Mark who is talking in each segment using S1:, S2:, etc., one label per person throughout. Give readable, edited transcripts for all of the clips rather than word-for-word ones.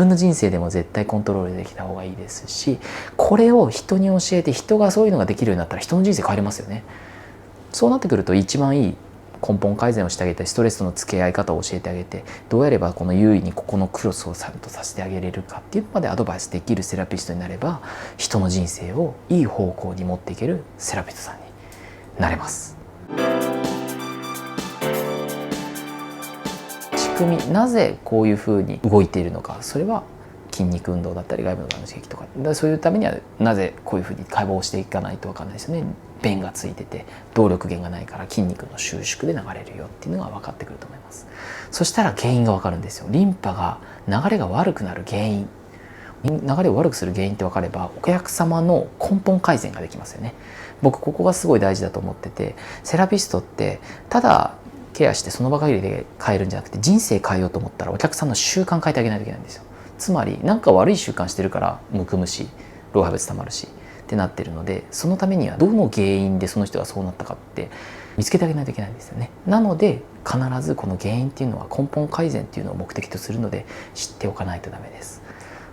S1: 分の人生でも絶対コントロールできた方がいいですし、これを人に教えて人がそういうのができるようになったら人の人生変わりますよね。そうなってくると一番いい根本改善をしてあげて、ストレスとの付き合い方を教えてあげて、どうやればこの優位にここのクロスをちゃんとさせてあげれるかっていうのまでアドバイスできるセラピストになれば、人の人生をいい方向に持っていけるセラピストさんになれます。なぜこういうふうに動いているのか、それは筋肉運動だったり外部の刺激とか、そういうためにはなぜこういうふうに解剖していかないと分かんないですよね。弁がついてて動力源がないから筋肉の収縮で流れるよっていうのが分かってくると思います。そしたら原因が分かるんですよ。リンパが流れが悪くなる原因、流れを悪くする原因って分かれば、お客様の根本改善ができますよね。僕ここがすごい大事だと思ってて、セラピストってただケアしてその場限りで変えるんじゃなくて、人生変えようと思ったらお客さんの習慣変えてあげないといけないんですよ。つまり何か悪い習慣してるからむくむし老廃物たまるしってなってるので、そのためにはどの原因でその人がそうなったかって見つけてあげないといけないんですよね。なので必ずこの原因っていうのは根本改善っていうのを目的とするので知っておかないとダメです。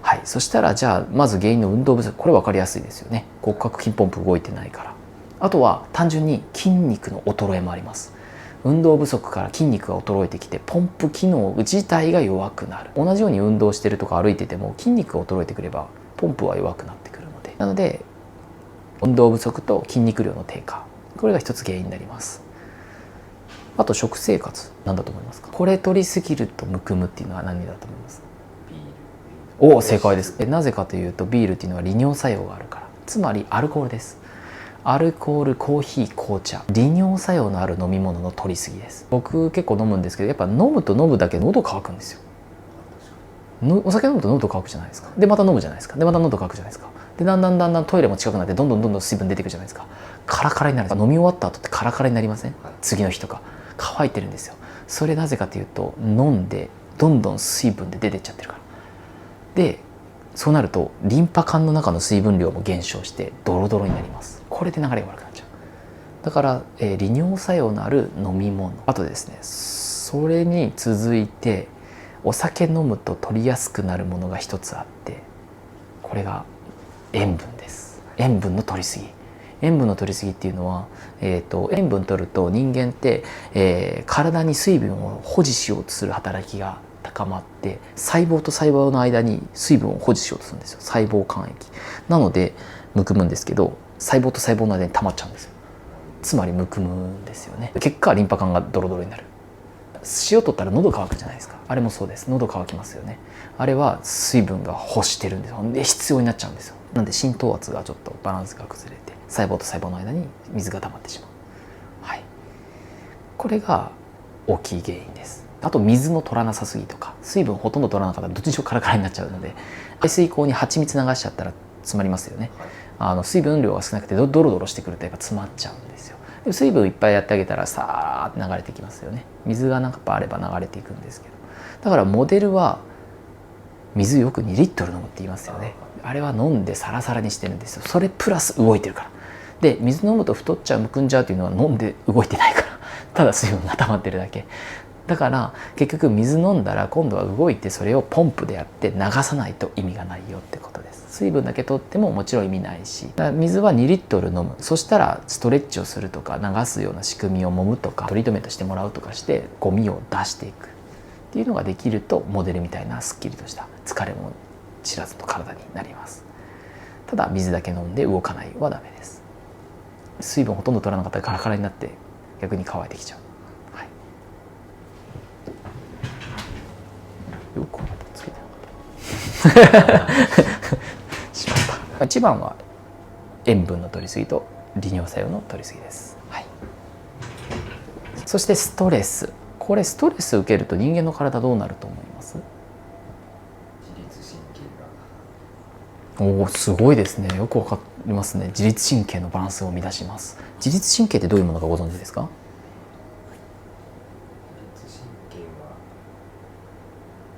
S1: はい、そしたらじゃあまず原因の運動不足、これ分かりやすいですよね。骨格筋ポンプ動いてないから。あとは単純に筋肉の衰えもあります。運動不足から筋肉が衰えてきてポンプ機能自体が弱くなる。同じように運動してるとか歩いてても筋肉が衰えてくればポンプは弱くなってくるので、なので運動不足と筋肉量の低下、これが一つ原因になります。あと食生活、何だと思いますか？これ取りすぎるとむくむっていうのは何だと思います？お、正解です。なぜかというとビールっていうのは利尿作用があるから。つまりアルコールです。アルコール、コーヒー、紅茶、利尿作用のある飲み物の取りすぎです。僕結構飲むんですけど、やっぱ飲むと飲むだけ喉乾くんですよ。お酒飲むと喉乾くじゃないですか。でまた飲むじゃないですか。でまた喉乾くじゃないですか。でだんだんトイレも近くなってどんどん水分出てくるじゃないですか。カラカラになる。飲み終わった後ってカラカラになりません？次の日とか乾いてるんですよ。それなぜかというと飲んでどんどん水分で出てっちゃってるから。でそうなるとリンパ管の中の水分量も減少してドロドロになります。これで流れが悪くなっちゃう。だから、利尿作用のある飲み物、あとですね、それに続いてお酒飲むと取りやすくなるものが一つあって、これが塩分です。塩分の取りすぎ。塩分の取りすぎっていうのは、塩分取ると人間って、体に水分を保持しようとする働きが高まって、細胞と細胞の間に水分を保持しようとするんですよ。細胞間液なのでむくむんですけど、細胞と細胞の間に溜まっちゃうんですよ。つまりむくむんですよね。結果リンパ管がドロドロになる。塩取ったら喉乾くじゃないですか。あれもそうです。喉乾きますよね。あれは水分が欲してるんですよ。で必要になっちゃうんですよ。なんで浸透圧がちょっとバランスが崩れて細胞と細胞の間に水が溜まってしまう。はい、これが大きい原因です。あと水の取らなさすぎとか、水分ほとんど取らなかったらどっちにしろカラカラになっちゃうので、排水口に蜂蜜流しちゃったら詰まりますよね。水分量が少なくてドロドロしてくるとやっぱ詰まっちゃうんですよ。で水分いっぱいやってあげたらさーって流れてきますよね。水がなんかあれば流れていくんですけど、だからモデルは水よく2リットル飲むって言いますよね。あれは飲んでサラサラにしてるんですよ。それプラス動いてるから。で水飲むと太っちゃうむくんじゃうっていうのは飲んで動いてないから、ただ水分が溜まってるだけだから、結局水飲んだら今度は動いてそれをポンプでやって流さないと意味がないよってことです。水分だけ取ってももちろん意味ないし、水は2リットル飲む。そしたらストレッチをするとか流すような仕組みを揉むとかトリートメントしてもらうとかしてゴミを出していくっていうのができると、モデルみたいなすっきりとした疲れも知らずの体になります。ただ水だけ飲んで動かないはダメです。水分ほとんど取らなかったらカラカラになって逆に乾いてきちゃう。よくつけてなかったしまった。一番は塩分の摂りすぎと利尿作用の摂りすぎです。はい、そしてストレス。これストレス受けると人間の体どうなると思います？
S2: 自律神経が。
S1: おお、すごいですね。よくわかりますね。自律神経のバランスを乱します。自律神経ってどういうものかご存知ですか？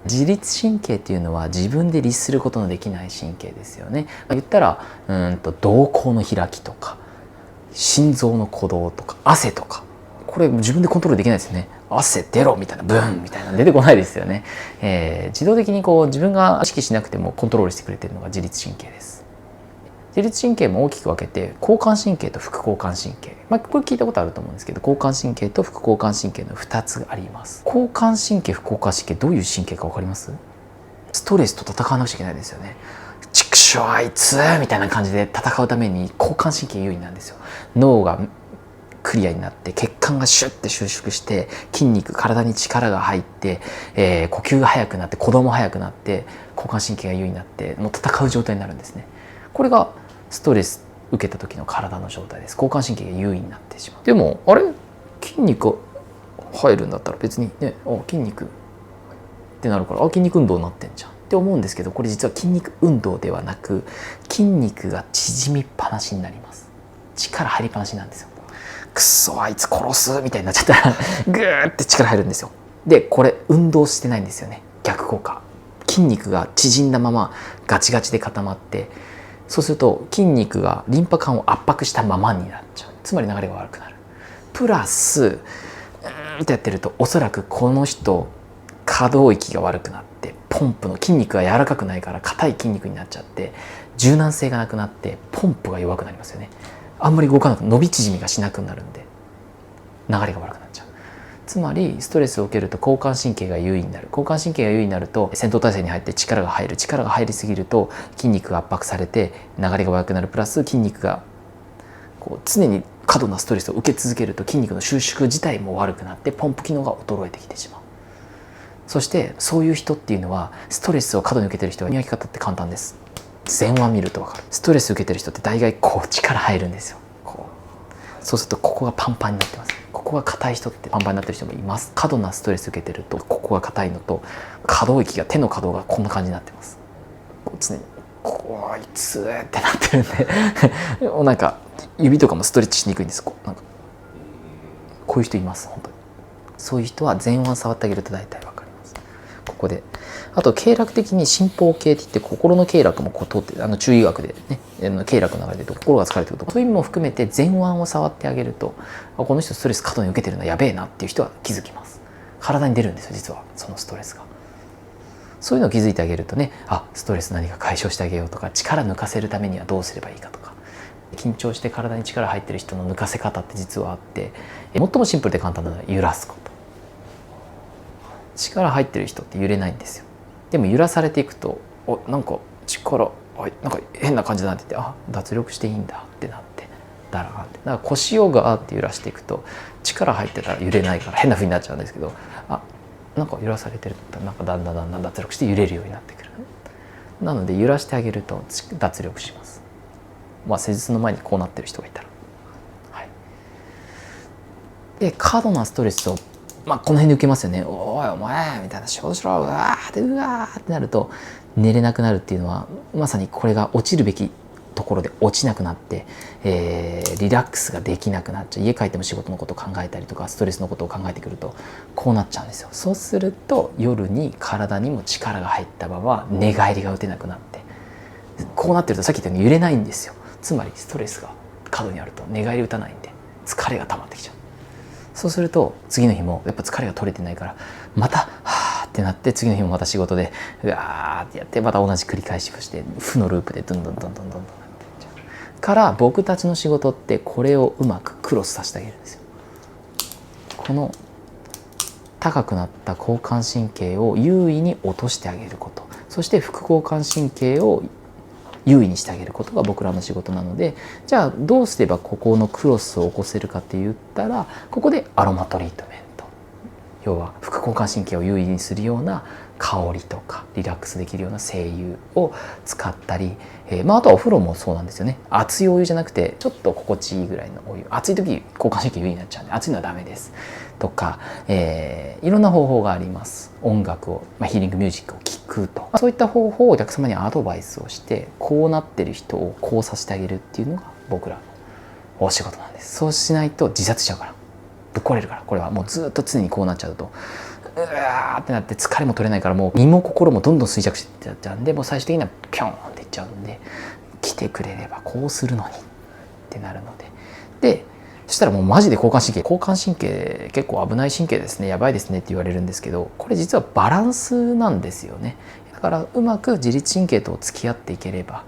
S1: 自律神経っていうのは自分で律することのできない神経ですよね。言ったら瞳孔の開きとか心臓の鼓動とか汗とか、これ自分でコントロールできないですよね。汗出ろみたいなブンみたいな出てこないですよね。自動的にこう自分が意識しなくてもコントロールしてくれているのが自律神経です。自律神経も大きく分けて交感神経と副交感神経、これ聞いたことあると思うんですけど、交感神経と副交感神経の2つあります。交感神経副交感神経どういう神経か分かります？ストレスと戦わなくちゃいけないですよね。ちくしょうあいつみたいな感じで戦うために交感神経優位なんですよ。脳がクリアになって血管がシュッて収縮して筋肉体に力が入って、呼吸が速くなって鼓動も速くなって交感神経が優位になってもう戦う状態になるんですね。これがストレス受けた時の体の状態です。交感神経が優位になってしまう。でもあれ筋肉入るんだったら別にね、筋肉ってなるから筋肉運動になってんじゃんって思うんですけど、これ実は筋肉運動ではなく筋肉が縮みっぱなしになります。力入りっぱなしなんですよ。くそあいつ殺すみたいになっちゃったらグーって力入るんですよ。でこれ運動してないんですよね。逆効果。筋肉が縮んだままガチガチで固まって、そうすると筋肉がリンパ管を圧迫したままになっちゃう。つまり流れが悪くなる。プラスってやってるとおそらくこの人可動域が悪くなってポンプの筋肉が柔らかくないから硬い筋肉になっちゃって柔軟性がなくなってポンプが弱くなりますよね。あんまり動かなく伸び縮みがしなくなるんで流れが悪くなっちゃう。つまりストレスを受けると交感神経が優位になる。交感神経が優位になると戦闘態勢に入って力が入る。力が入りすぎると筋肉が圧迫されて流れが悪くなる。プラス筋肉がこう常に過度なストレスを受け続けると筋肉の収縮自体も悪くなってポンプ機能が衰えてきてしまう。そしてそういう人っていうのはストレスを過度に受けてる人は磨き方って簡単です。前腕見ると分かる。ストレス受けてる人って大概こう力入るんですよ。そうするとここがパンパンになってます。ここが硬い人ってパンパンになってる人もいます。過度なストレス受けてるとここが硬いのと可動域が手の可動がこんな感じになってます。常にこいつってなってるんでなんか指とかもストレッチしにくいんです。なんかこういう人います。本当にそういう人は前腕触ってあげると大体分かります。ここであと経絡的に心包系っていって心の経絡もこう通って中医学でね経絡の流れで言うと心が疲れてるとそういう意味も含めて前腕を触ってあげるとこの人ストレス過度に受けてるのやべえなっていう人は気づきます。体に出るんですよ実はそのストレスが。そういうのを気づいてあげるとね、ストレス何か解消してあげようとか力抜かせるためにはどうすればいいかとか、緊張して体に力入ってる人の抜かせ方って実はあって、最もシンプルで簡単なのは揺らすこと。力入ってる人って揺れないんですよ。でも揺らされていくとなんか力なんか変な感じだなって言って脱力していいんだってなってだらーって、だから腰をガーって揺らしていくと力入ってたら揺れないから変な風になっちゃうんですけど、なんか揺らされてるとなんかだんだん脱力して揺れるようになってくる。なので揺らしてあげると脱力します。施術の前にこうなってる人がいたら、で過度なストレスをこの辺で受けますよね。おいお前みたいな仕事しろうわーってなると寝れなくなるっていうのはまさにこれが落ちるべきところで落ちなくなって、リラックスができなくなっちゃう。家帰っても仕事のことを考えたりとかストレスのことを考えてくるとこうなっちゃうんですよ。そうすると夜に体にも力が入ったまま寝返りが打てなくなって、こうなってるとさっき言ったように揺れないんですよ。つまりストレスが過度にあると寝返り打たないんで疲れが溜まってきちゃう。そうすると次の日もやっぱ疲れが取れてないからまたはーってなって、次の日もまた仕事でうわーってやってまた同じ繰り返しをして負のループでどんどんなっていっちゃうから、僕たちの仕事ってこれをうまくクロスさせてあげるんですよ。この高くなった交感神経を優位に落としてあげること、そして副交感神経を優位にしてあげることが僕らの仕事なので、じゃあどうすればここのクロスを起こせるかって言ったら、ここでアロマトリートメント、要は副交感神経を優位にするような香りとかリラックスできるような精油を使ったり、あとはお風呂もそうなんですよね。熱いお湯じゃなくてちょっと心地いいぐらいのお湯、暑い時交感神経優位になっちゃうんで熱いのはダメですとか、いろんな方法があります。音楽を、ヒーリングミュージックを聴くと、そういった方法をお客様にアドバイスをして、こうなってる人をこうさせてあげるっていうのが僕らのお仕事なんです。そうしないと自殺しちゃうから、ぶっ壊れるから。これはもうずっと常にこうなっちゃうとうわーってなって疲れも取れないから、もう身も心もどんどん衰弱していっちゃうんで、もう最終的にはピョンっていっちゃうんで、来てくれればこうするのにってなるので、そしたらもうマジで交感神経結構危ない神経ですね、やばいですねって言われるんですけど、これ実はバランスなんですよね。だからうまく自律神経と付き合っていければ、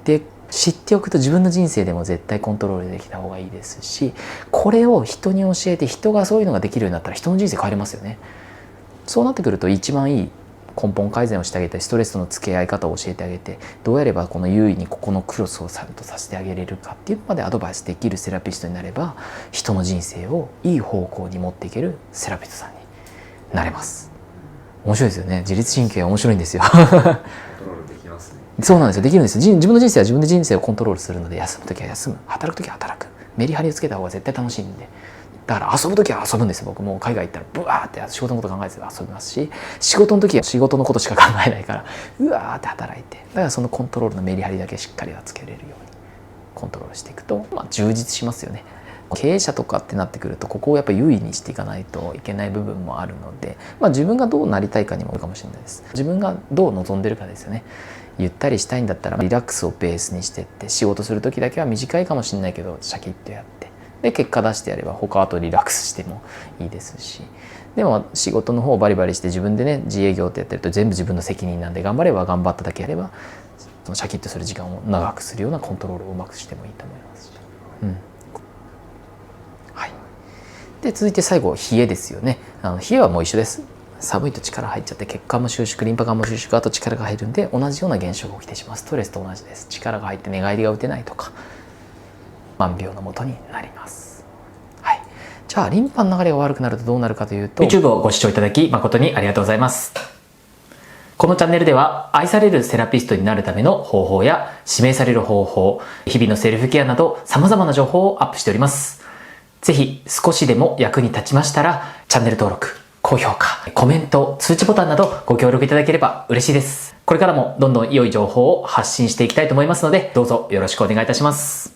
S1: で知っておくと自分の人生でも絶対コントロールできた方がいいですし、これを人に教えて人がそういうのができるようになったら人の人生変わりますよね。そうなってくると一番いい根本改善をしてあげて、ストレスとの付き合い方を教えてあげて、どうやればこの優位にここのクロスをちゃんとさせてあげれるかっていうのまでアドバイスできるセラピストになれば、人の人生をいい方向に持っていけるセラピストさんになれます。面白いですよね。自律神経は面白いんですよ。
S2: コントロールできますね。
S1: そうなんですよ。できるんですよ。自分の人生は自分で人生をコントロールするので、休むときは休む、働くときは働く、メリハリをつけた方が絶対楽しいんで。だから遊ぶときは遊ぶんですよ。僕もう海外行ったらブワーって仕事のこと考えて遊びますし、仕事のときは仕事のことしか考えないからうわーって働いて、だからそのコントロールのメリハリだけしっかりはつけれるようにコントロールしていくと、充実しますよね。経営者とかってなってくると、ここをやっぱ優位にしていかないといけない部分もあるので、自分がどうなりたいかにもよるかもしれないです。自分がどう望んでるかですよね。ゆったりしたいんだったらリラックスをベースにしてって、仕事する時だけは短いかもしれないけどシャキッとやって、で結果出してやれば他あとリラックスしてもいいですし、でも仕事の方をバリバリして自分でね自営業ってやってると全部自分の責任なんで、頑張れば頑張っただけやればそのシャキッとする時間を長くするようなコントロールをうまくしてもいいと思いますし、はい。で続いて最後冷えですよね。冷えはもう一緒です。寒いと力入っちゃって血管も収縮、リンパ管も収縮、あと力が入るんで同じような現象が起きてしまう。ストレスと同じです。力が入って寝返りが打てないとか万病のもとになります。はい。じゃあリンパの流れが悪くなるとどうなるかというと、
S3: YouTube をご視聴いただき誠にありがとうございます。このチャンネルでは愛されるセラピストになるための方法や指名される方法、日々のセルフケアなど様々な情報をアップしております。ぜひ少しでも役に立ちましたらチャンネル登録、高評価、コメント、通知ボタンなどご協力いただければ嬉しいです。これからもどんどん良い情報を発信していきたいと思いますので、どうぞよろしくお願いいたします。